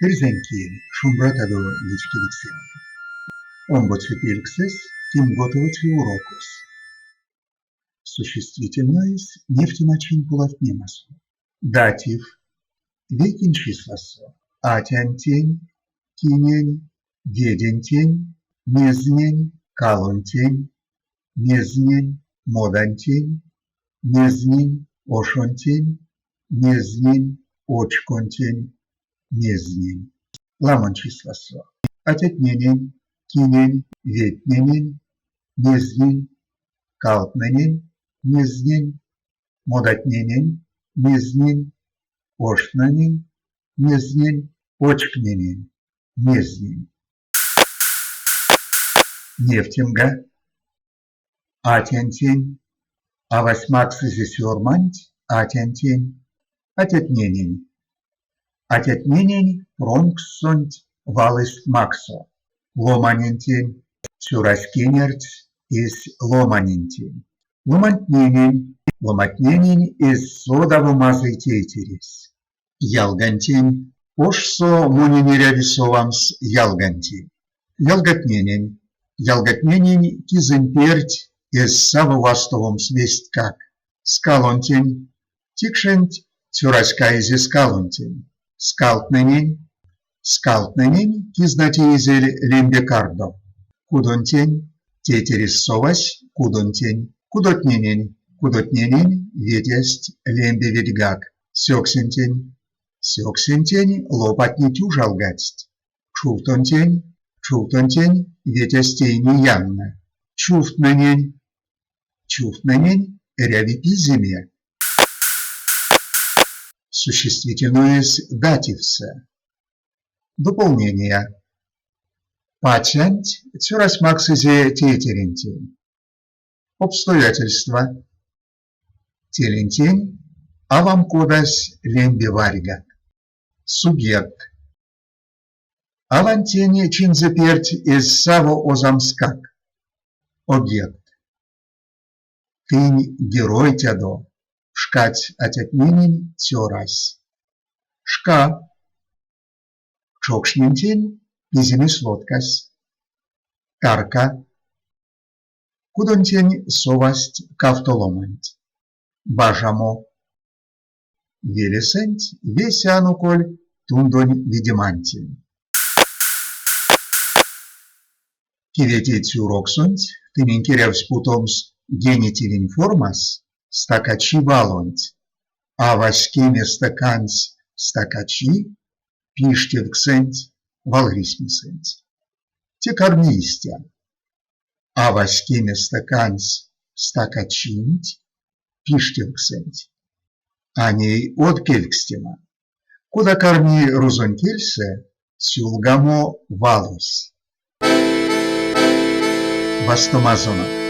Хризантин, шумбратадо личкидиксианта. Омбоцепельксес, кимготовочи урокус. Существительное нефтемачин пулатнимасу. Датив, векин числасу. Атянтень, кинень, ведентень, мезнень, калунтень, мезнень, модантень, мезнень, ошонтень, мезнень, очконтень, мезнень. Ламан числасу. Атятненень, кинень, ветненень, мезнень, калтненень, мезнень, модатненень, мезнень, ошненень, мезнень, очкненень, мезнень. Нефтинга, атянтень, авасмаксизисюрманть, атянтень, атятненень. Атятненень, пронксонть, валыст максо, ломанентень, сюраскинерть, из ломанентень. Ломантненень, ломатненень, из содавумазый тейтерис. Ялгантень, ошсо мунинерявисовамс ялгантень. Ялгатненень, ялгатненень, кизымперть, из савувастовом свесть как. Скалонтень, тикшенть, сюраска изи скалонтень. Скалтненень, скалтненень, кизнатизель лембекардо. Кудонтень, тетерис совась, кудонтень. Кудотненень, кудотненень, ветесть лембеведьгак. Сёксентень, сёксентень, лопатнитю жалгатсть. Чуфтонтень, чуфтонтень, ветестейни янна. Чуфтненень, чуфтненень, рявипизиме. Существительное дативса. Дополнение. Патянть, цюрасмаксизе тетерентень. Обстоятельства. Телентень, авамкодас лембеварьгак. Субъект. Авантень чинзаперть из саво озамскак. Объект. Тынь герой тядо. Шкать атятненень цёрась. Шка. Чокшнентень, пизимис лодкась. Тарка. Кудонтень совасть кавтоломанть. Бажамо. Велесенть, весянуколь, тундонь видимантень. Киветить уроксунть, тыненькирявсь путомс генитивень формас, стакачи валонть, а васькеме стакансь стакачи, пиштевксенть, валгрисмисенть. Те корнистя, а васькеме стакансь стакачинть, пиштевксенть. Аней откелькстема, куда корни рузонкельсе, сюлгамо валус. Вастомазона.